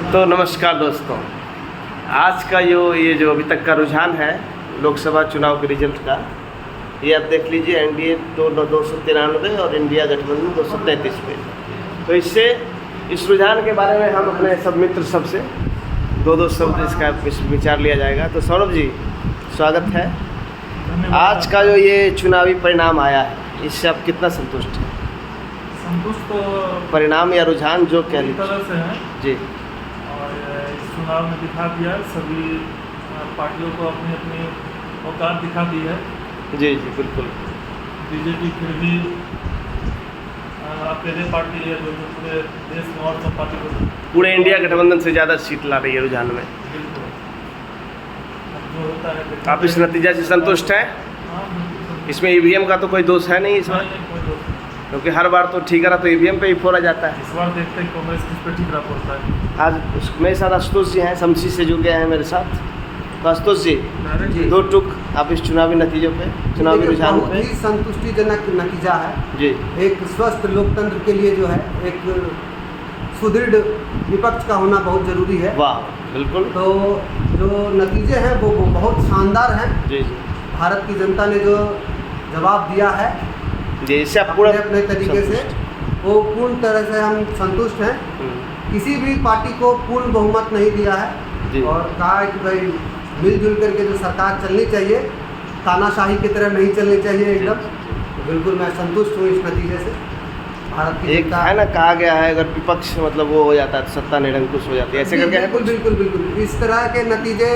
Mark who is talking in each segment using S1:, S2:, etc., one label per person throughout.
S1: तो नमस्कार दोस्तों, आज का ये जो अभी तक का रुझान है लोकसभा चुनाव के रिजल्ट का, ये आप देख लीजिए। एनडीए 293 और इंडिया गठबंधन 233 पे। तो इससे इस रुझान के बारे में हम अपने सब मित्र सबसे दो शब्द इसका विचार लिया जाएगा। तो सौरभ जी, स्वागत है। आज का जो ये चुनावी परिणाम आया है, इससे आप कितना संतुष्ट हैं?
S2: संतुष्ट तो
S1: परिणाम या रुझान जो कह लीजिए
S2: तरह से है
S1: जी।
S2: और इस चुनाव में दिखा दिया, सभी पार्टियों को अपनी अपनी औकात दिखा दी है।
S1: जी जी बिल्कुल।
S2: बीजेपी फिर भी अकेले पार्टी है जो पूरे देश में और सब पार्टी को
S1: पूरे इंडिया गठबंधन से ज़्यादा सीट ला रही है रुझान में।
S2: बिल्कुल। अब जो होता है
S1: आप इस नतीजा से संतुष्ट हैं?
S2: हाँ, बिल्कुल।
S1: इसमें ईवीएम का तो कोई दोष है नहीं इस बार,
S2: नहीं, कोई दोष नहीं।
S1: क्योंकि हर बार तो ठीक रहा तो ईवीएम पे ही फोड़ा जाता है।
S2: इस बार देखते हैं कांग्रेस किस पे ठीक रहा पड़ता है।
S1: आज मेरे साथ आशुतोष जी हैं, शमशी से जुड़ गए हैं मेरे साथ। तो आशुतोष जी, दो टुक आप इस चुनावी नतीजों पे, चुनावी रुझान
S3: बहुत
S1: पे।
S3: ही संतुष्टिजनक नतीजा है
S1: जी।
S3: एक स्वस्थ लोकतंत्र के लिए जो है एक सुदृढ़ विपक्ष का होना बहुत जरूरी है।
S1: वाह, बिल्कुल।
S3: तो जो नतीजे हैं वो बहुत शानदार हैं।
S1: जी जी
S3: भारत की जनता ने जो जवाब दिया है
S1: जी, इससे आप पूरा
S3: अपने तरीके से, वो पूर्ण तरह से हम संतुष्ट हैं। किसी भी पार्टी को पूर्ण बहुमत नहीं दिया
S1: जी।
S3: है और कहा है कि भाई मिलजुल करके जो सरकार चलनी चाहिए, तानाशाही की तरह नहीं चलनी चाहिए एकदम। तो बिल्कुल मैं संतुष्ट हूँ इस नतीजे से। भारत की
S1: एक
S3: जनता
S1: है ना, कहा गया है अगर विपक्ष मतलब वो हो जाता है तो सत्ता निरंकुश हो जाती है, ऐसे करके है
S3: बिल्कुल बिल्कुल बिल्कुल। इस तरह के नतीजे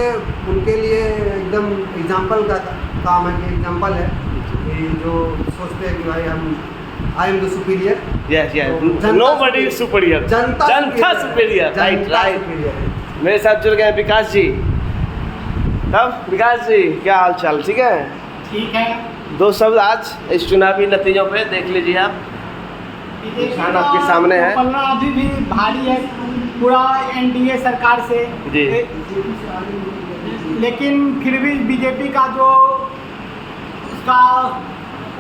S3: उनके लिए एकदम एग्जाम्पल का काम है, कि एग्जाम्पल है कि जो सोचते हैं कि भाई हम I am the superior.
S1: Yes yes, nobody is superior, Janata superior. Right. मेरे साथ जुड़ गए हैं विकास जी। तब विकास जी, क्या हाल चाल? ठीक है,
S4: ठीक है।
S1: दो शब्द आज इस चुनावी नतीजों पे देख लीजिए आप। निशान आपके सामने है।
S4: पलड़ा अभी भी भारी है पूरा एनडीए सरकार से
S1: जी।
S4: लेकिन फिर भी बीजेपी का जो उसका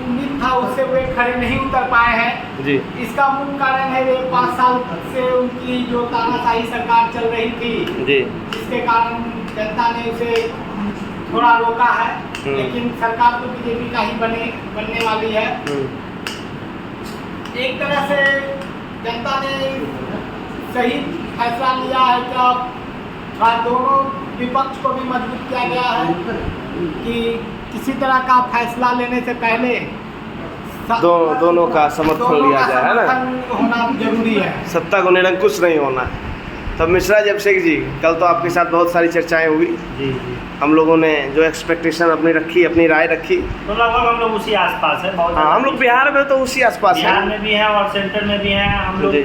S4: उम्मीद था उससे वे खड़े नहीं उतर पाए हैं
S1: जी।
S4: इसका मूल कारण है वे 5 साल से उनकी जो तानाशाही सरकार चल रही थी
S1: जी।
S4: जिसके कारण जनता ने उसे थोड़ा रोका है। लेकिन सरकार तो बीजेपी का ही बनने वाली है। एक तरह से जनता ने सही फैसला लिया है कि दोनों विपक्ष को भी मजबूत किया गया है कि किसी तरह का फैसला लेने से पहले
S1: दोनों का समर्थन लिया जाए, है ना,
S4: होना जरूरी है।
S1: सत्ता को निरंकुश नहीं होना है। तब मिश्रा जबशेख जी, कल तो आपके साथ बहुत सारी चर्चाएं हुई
S5: जी जी।
S1: हम लोगों ने जो एक्सपेक्टेशन अपनी रखी, अपनी राय रखी,
S5: तो लगभग हम लोग उसी आसपास है। बहुत
S1: हाँ, हम लोग बिहार में तो उसी आसपास
S5: बिहार
S1: है।
S5: में भी हैं और सेंटर में भी हैं हम लोग।
S1: जी।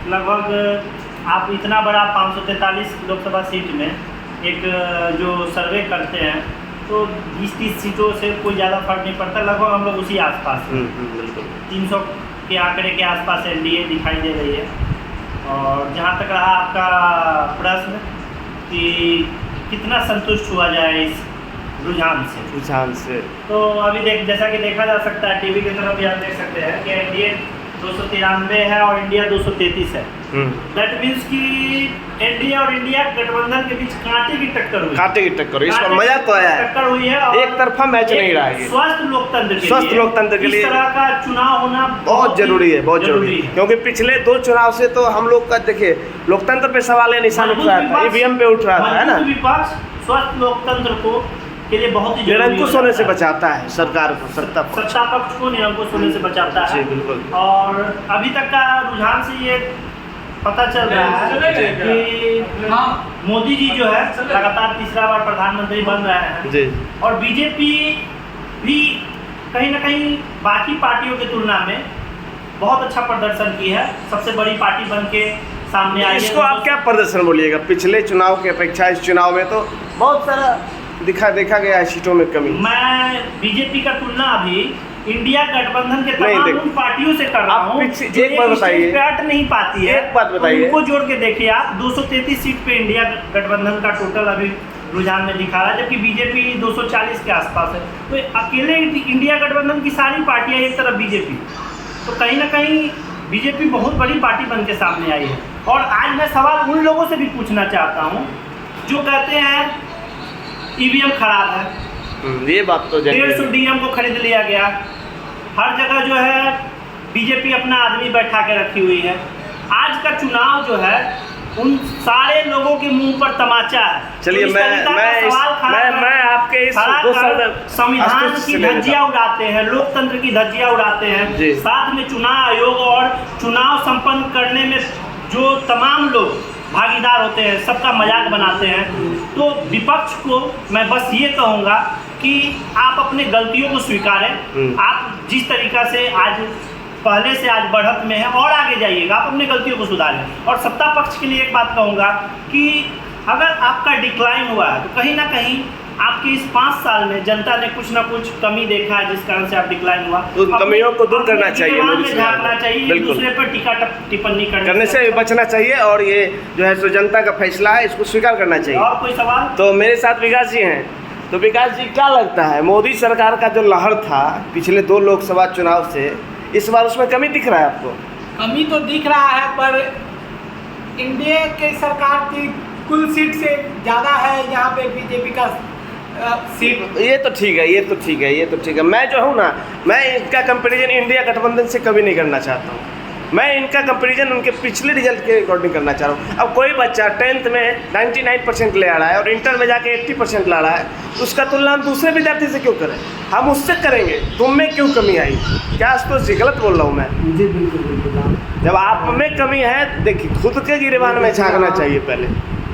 S5: लगभग आप इतना बड़ा 543 लोकसभा सीट में एक जो सर्वे करते हैं तो 20-30 सीटों से कोई ज़्यादा फर्क नहीं पड़ता। लगभग हम लोग उसी आसपास हैं।
S1: बिल्कुल।
S5: 300 के आंकड़े के आसपास एनडीए दिखाई दे रही है। और जहाँ तक रहा आपका प्रश्न कि कितना संतुष्ट हुआ जाए इस रुझान से, तो अभी जैसा कि देखा जा सकता है, टीवी की तरफ भी आप देख सकते हैं कि एनडीए 293 है और इंडिया 233 है। दैट मीन्स कि एनडीए और इंडिया गठबंधन के बीच कांटे की टक्कर हुई।
S1: कांटे की टक्कर हुई, इसका मजा तो आया है।
S5: टक्कर हुई है और
S1: एक तरफा मैच नहीं रहा है।
S5: स्वस्थ लोकतंत्र के लिए
S1: इस
S5: तरह का चुनाव होना
S1: बहुत जरूरी है, बहुत जरूरी है। क्योंकि पिछले 2 चुनाव से तो हम लोग का देखिए लोकतंत्र पे सवाल है, निशान उठ रहा था, ईवीएम पे उठ रहा था, है ना।
S5: विपक्ष स्वस्थ लोकतंत्र को के लिए बहुत ही
S1: निरंकुश होने से बचाता है सरकार को, सत्ता
S5: पक्ष को निरंकुश होने से बचाता है।
S1: जी बिल्कुल।
S5: और अभी तक का रुझान से ये पता चल रहा है कि मोदी जी जो है लगातार तीसरा बार प्रधानमंत्री बन रहे हैं
S1: जी।
S5: और बीजेपी भी कहीं ना कहीं बाकी पार्टियों की तुलना में बहुत अच्छा प्रदर्शन की है, सबसे बड़ी पार्टी बन के सामने आई है।
S1: इसको आप क्या प्रदर्शन बोलिएगा? पिछले चुनाव की अपेक्षा इस चुनाव में तो बहुत सारा देखा गया है सीटों में कमी।
S5: मैं बीजेपी का तुलना अभी इंडिया गठबंधन के तमाम उन पार्टियों से कर रहा हूँ जो
S1: एक बात बताइए,
S5: बैठ नहीं पाती है।
S1: एक बात बताइए,
S5: उनको जोड़ के देखिए आप, 233 सीट पे इंडिया गठबंधन का टोटल अभी रुझान में दिखा रहा है, जबकि बीजेपी 240 के आसपास है। तो अकेले इंडिया गठबंधन की सारी पार्टियां एक तरफ बीजेपी, तो कहीं ना कहीं बीजेपी बहुत बड़ी पार्टी बन के सामने आई है। और आज मैं सवाल उन लोगों से भी पूछना चाहता हूँ जो कहते हैं ईवीएम खराब है,
S1: ये बात तो
S5: 150 डीएम को खरीद लिया गया, हर जगह जो है बीजेपी अपना आदमी बैठा के रखी हुई है। आज का चुनाव जो है उन सारे लोगों के मुंह पर तमाचा है।
S1: चलिए, मैं आपके इस
S5: संविधान की धज्जियां उड़ाते हैं, लोकतंत्र की धज्जियां उड़ाते हैं, साथ में चुनाव आयोग और चुनाव संपन्न करने में जो तमाम लोग भागीदार होते हैं सबका मजाक बनाते हैं। तो विपक्ष को मैं बस ये कहूँगा कि आप अपने गलतियों को स्वीकारें। आप जिस तरीक़ा से आज पहले से आज बढ़त में है और आगे जाइएगा, आप अपनी गलतियों को सुधारें। और सत्ता पक्ष के लिए एक बात कहूँगा कि अगर आपका डिक्लाइन हुआ है तो कहीं ना कहीं आपके इस 5 साल में जनता ने कुछ ना कुछ कमी देखा है जिस कारण से आप डिक्लाइन हुआ।
S1: तो कमियों को दूर करना चाहिए,
S5: झाँकना चाहिए, एक दूसरे पर टीका टिप्पणी
S1: करने से बचना चाहिए और ये जो है सो जनता का फैसला है, इसको स्वीकार करना चाहिए।
S5: और कोई सवाल?
S1: तो मेरे साथ विकास जी हैं, तो विकास जी क्या लगता है मोदी सरकार का जो लहर था पिछले 2 लोकसभा चुनाव से, इस बार उसमें कमी दिख रहा है आपको?
S4: कमी तो दिख रहा है, पर इंडिया के सरकार की कुल सीट से ज़्यादा है यहाँ पे बीजेपी का सीट।
S1: ये तो ठीक है, ये तो ठीक है, ये तो ठीक है। मैं जो हूँ ना, मैं इनका कंपैरिजन इंडिया गठबंधन से कभी नहीं करना चाहता हूँ। मैं इनका कंपैरिजन उनके पिछले रिजल्ट के अकॉर्डिंग करना चाह रहा हूँ। अब कोई बच्चा 10th में 99% ले आ रहा है और इंटर में जाके 80% ला रहा है, उसका तुलना हम दूसरे विद्यार्थी से क्यों करें? हम उससे करेंगे। तुम में क्यों कमी आई? क्या आशुतोष जी गलत बोल रहा हूँ मैं?
S3: जी बिल्कुल बिल्कुल।
S1: जब आप में कमी है, देखिए खुद के गिरबान में झांकना चाहिए पहले।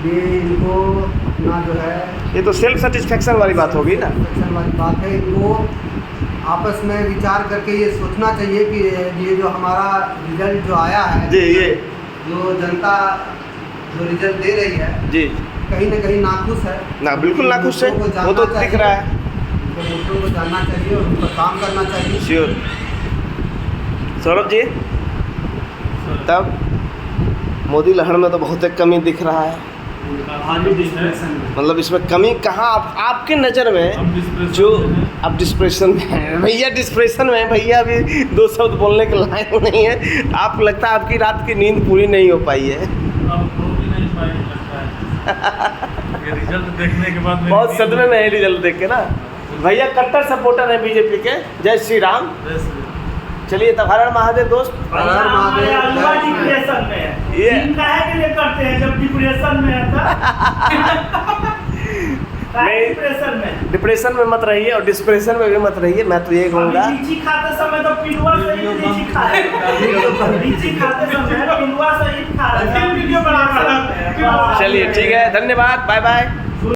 S3: ये इनको अपना जो है,
S1: ये तो सेल्फ सेटिस्फेक्शन वाली बात होगी ना।
S3: सेटिस्फेक्शन वाली बात है। इनको आपस में विचार करके ये सोचना चाहिए कि ये जो हमारा रिजल्ट जो आया है
S1: जी, ये
S3: जो जनता जो रिजल्ट दे रही है
S1: जी,
S3: कहीं ना कहीं नाखुश है
S1: ना, बिल्कुल नाखुश है, वो तो दिख रहा है।
S3: तो वोटरों को जानना चाहिए और उन पर काम करना चाहिए।
S1: श्योर। सौरभ जी, तब मोदी लहर में तो बहुत एक कमी दिख रहा है, मतलब इसमें कमी कहाँ आपके नज़र में? जो अब डिस्प्रेशन में है भैया, डिस्प्रेशन में भैया अभी 2 शब्द बोलने के लायक नहीं है। आप लगता है आपकी रात की नींद पूरी नहीं हो पाई है।
S2: ये रिजल्ट देखने के बाद
S1: बहुत सदमे में है रिजल्ट देख के ना। भैया कट्टर सपोर्टर है बीजेपी के। जय श्री राम। चलिए तब हर हर महादेव दोस्त।
S3: हर हर महादेव।
S5: डिप्रेशन में है,
S1: ये
S5: काहे के लिए करते हैं जब डिप्रेशन में है
S1: डिप्रेशन में मत रहिए और डिस्प्रेशन में भी मत रहिए। मैं तो ये कहूँगा,
S5: लीची खाते समय तो पिलुआ सहित लीची खा रहे हैं, लीची खाते समय पिलुआ सहित खा रहे हैं।
S1: चलिए ठीक है, धन्यवाद, बाय बाय।